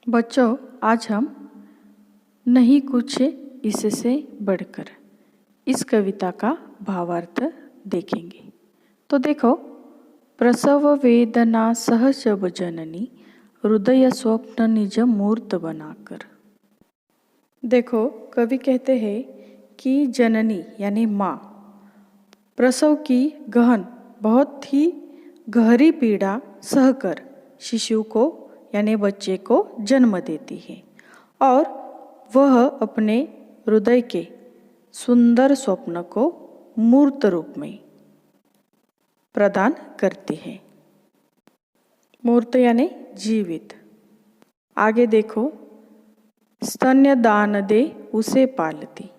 बच्चों, आज हम नहीं कुछ इससे बढ़कर इस कविता का भावार्थ देखेंगे। तो देखो, प्रसव वेदना सहज जननी हृदय स्वप्न निज मूर्त बनाकर। देखो, कवि कहते हैं कि जननी यानी माँ प्रसव की गहन बहुत ही गहरी पीड़ा सहकर शिशु को यानी बच्चे को जन्म देती है और वह अपने हृदय के सुंदर स्वप्न को मूर्त रूप में प्रदान करती है। मूर्त यानी जीवित। आगे देखो, स्तन्य दान दे उसे पालती,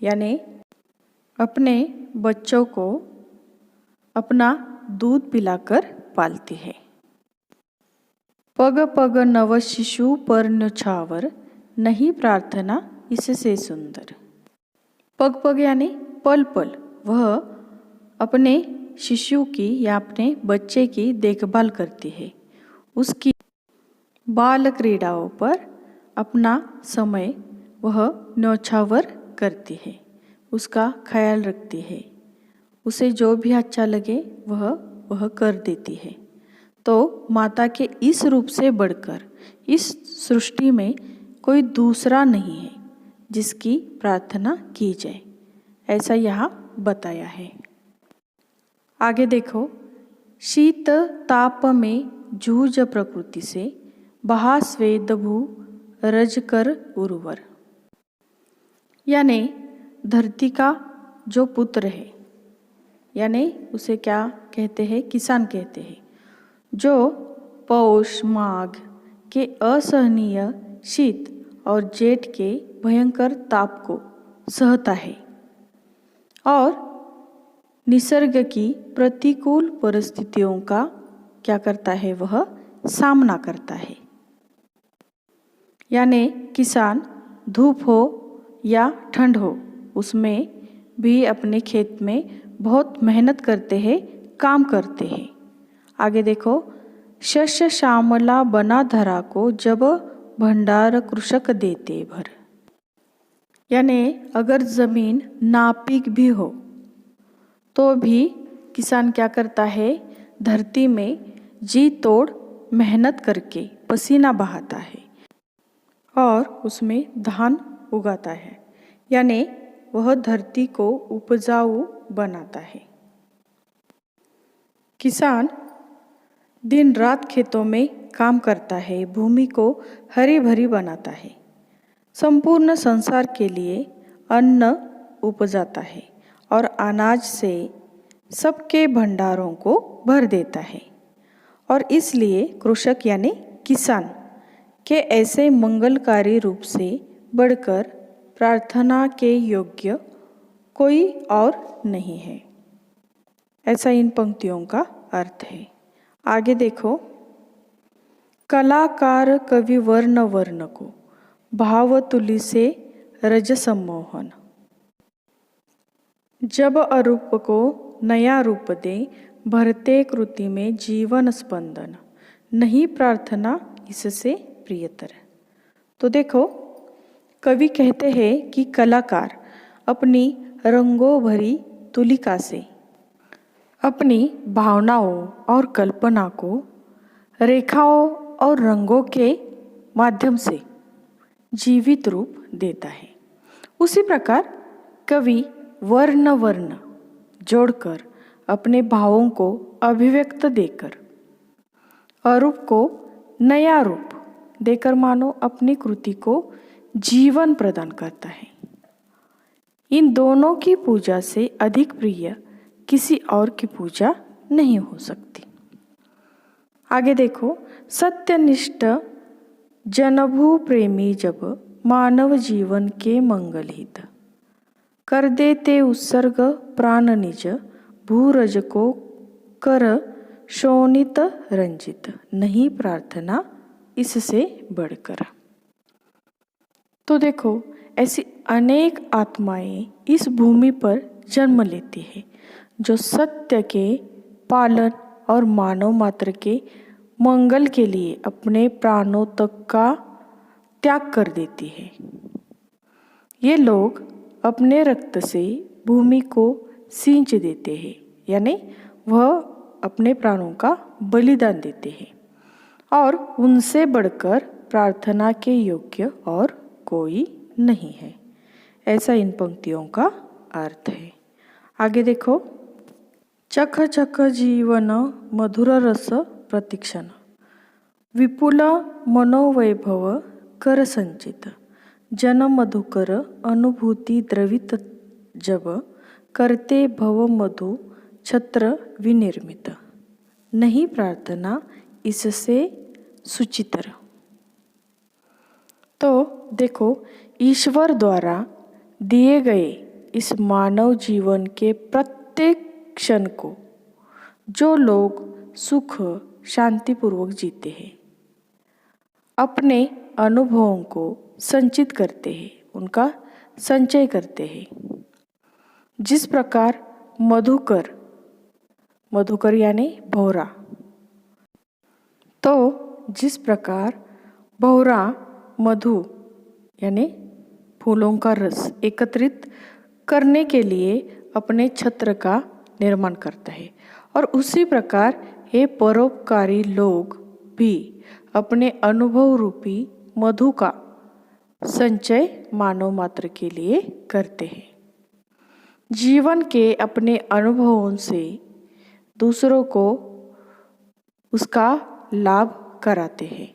यानी अपने बच्चों को अपना दूध पिलाकर पालती है। पग पग नव शिशु पर न्योछावर नहीं प्रार्थना इससे सुंदर। पग पग यानी पल पल वह अपने शिशु की या अपने बच्चे की देखभाल करती है। उसकी बाल क्रीड़ाओं पर अपना समय वह न्योछावर करती है, उसका ख्याल रखती है। उसे जो भी अच्छा लगे वह कर देती है। तो माता के इस रूप से बढ़कर इस सृष्टि में कोई दूसरा नहीं है जिसकी प्रार्थना की जाए, ऐसा यहाँ बताया है। आगे देखो, शीत ताप में जूझ प्रकृति से बहा स्वेद भू रज कर उर्वर, यानी धरती का जो पुत्र है, यानी उसे क्या कहते हैं, किसान कहते हैं, जो पौष माघ के असहनीय शीत और जेठ के भयंकर ताप को सहता है और निसर्ग की प्रतिकूल परिस्थितियों का क्या करता है, वह सामना करता है। यानी किसान धूप हो या ठंड हो उसमें भी अपने खेत में बहुत मेहनत करते हैं, काम करते हैं। आगे देखो, शस्य श्यामला बना धरा को जब भंडार कृषक देते भर, यानी अगर जमीन नापीक भी हो तो भी किसान क्या करता है, धरती में जी तोड़ मेहनत करके पसीना बहाता है और उसमें धान उगाता है, यानी वह धरती को उपजाऊ बनाता है। किसान दिन रात खेतों में काम करता है, भूमि को हरी भरी बनाता है, संपूर्ण संसार के लिए अन्न उपजाता है और अनाज से सबके भंडारों को भर देता है। और इसलिए कृषक यानी किसान के ऐसे मंगलकारी रूप से बढ़कर प्रार्थना के योग्य कोई और नहीं है, ऐसा इन पंक्तियों का अर्थ है। आगे देखो, कलाकार कवि वर्ण वर्ण को भाव तुलि से रज सम्मोहन, जब अरूप को नया रूप दे भरते कृति में जीवन स्पंदन नहीं प्रार्थना इससे प्रियतर। तो देखो, कवि कहते हैं कि कलाकार अपनी रंगों भरी तुलिका से अपनी भावनाओं और कल्पना को रेखाओं और रंगों के माध्यम से जीवित रूप देता है। उसी प्रकार कवि वर्ण वर्ण जोड़कर अपने भावों को अभिव्यक्त देकर अरूप को नया रूप देकर मानो अपनी कृति को जीवन प्रदान करता है। इन दोनों की पूजा से अधिक प्रिय किसी और की पूजा नहीं हो सकती। आगे देखो, सत्यनिष्ठ जनभू प्रेमी जब मानव जीवन के मंगल हित कर देते उत्सर्ग प्राण निज भूरज को कर शोणित रंजित नहीं प्रार्थना इससे बढ़कर। तो देखो, ऐसी अनेक आत्माएं इस भूमि पर जन्म लेती है जो सत्य के पालन और मानव मात्र के मंगल के लिए अपने प्राणों तक का त्याग कर देती है। ये लोग अपने रक्त से भूमि को सींच देते हैं, यानी वह अपने प्राणों का बलिदान देते हैं और उनसे बढ़कर प्रार्थना के योग्य और कोई नहीं है। ऐसा इन पंक्तियों का अर्थ है। आगे देखो, चख चख जीवन मधुर रस प्रतीक्षण, विपुल मनोवैभव कर संचित, जन मधुकर अनुभूति द्रवित जब, करते भव मधु छत्र विनिर्मित, नहीं प्रार्थना इससे सुचितर। तो देखो, ईश्वर द्वारा दिए गए इस मानव जीवन के प्रत्येक क्षण को जो लोग सुख शांतिपूर्वक जीते हैं, अपने अनुभवों को संचित करते हैं, उनका संचय करते हैं। जिस प्रकार मधुकर, मधुकर यानी भौरा, तो जिस प्रकार भौरा मधु यानी फूलों का रस एकत्रित करने के लिए अपने छत्र का निर्माण करता है, और उसी प्रकार ये परोपकारी लोग भी अपने अनुभव रूपी मधु का संचय मानव मात्र के लिए करते हैं। जीवन के अपने अनुभवों से दूसरों को उसका लाभ कराते हैं।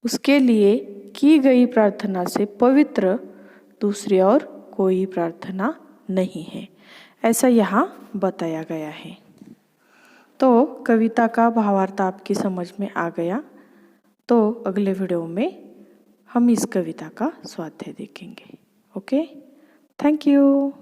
उसके लिए की गई प्रार्थना से पवित्र दूसरी और कोई प्रार्थना नहीं है, ऐसा यहाँ बताया गया है। तो कविता का भावार्थ आपकी समझ में आ गया। तो अगले वीडियो में हम इस कविता का स्वाध्याय देखेंगे। Okay, thank you.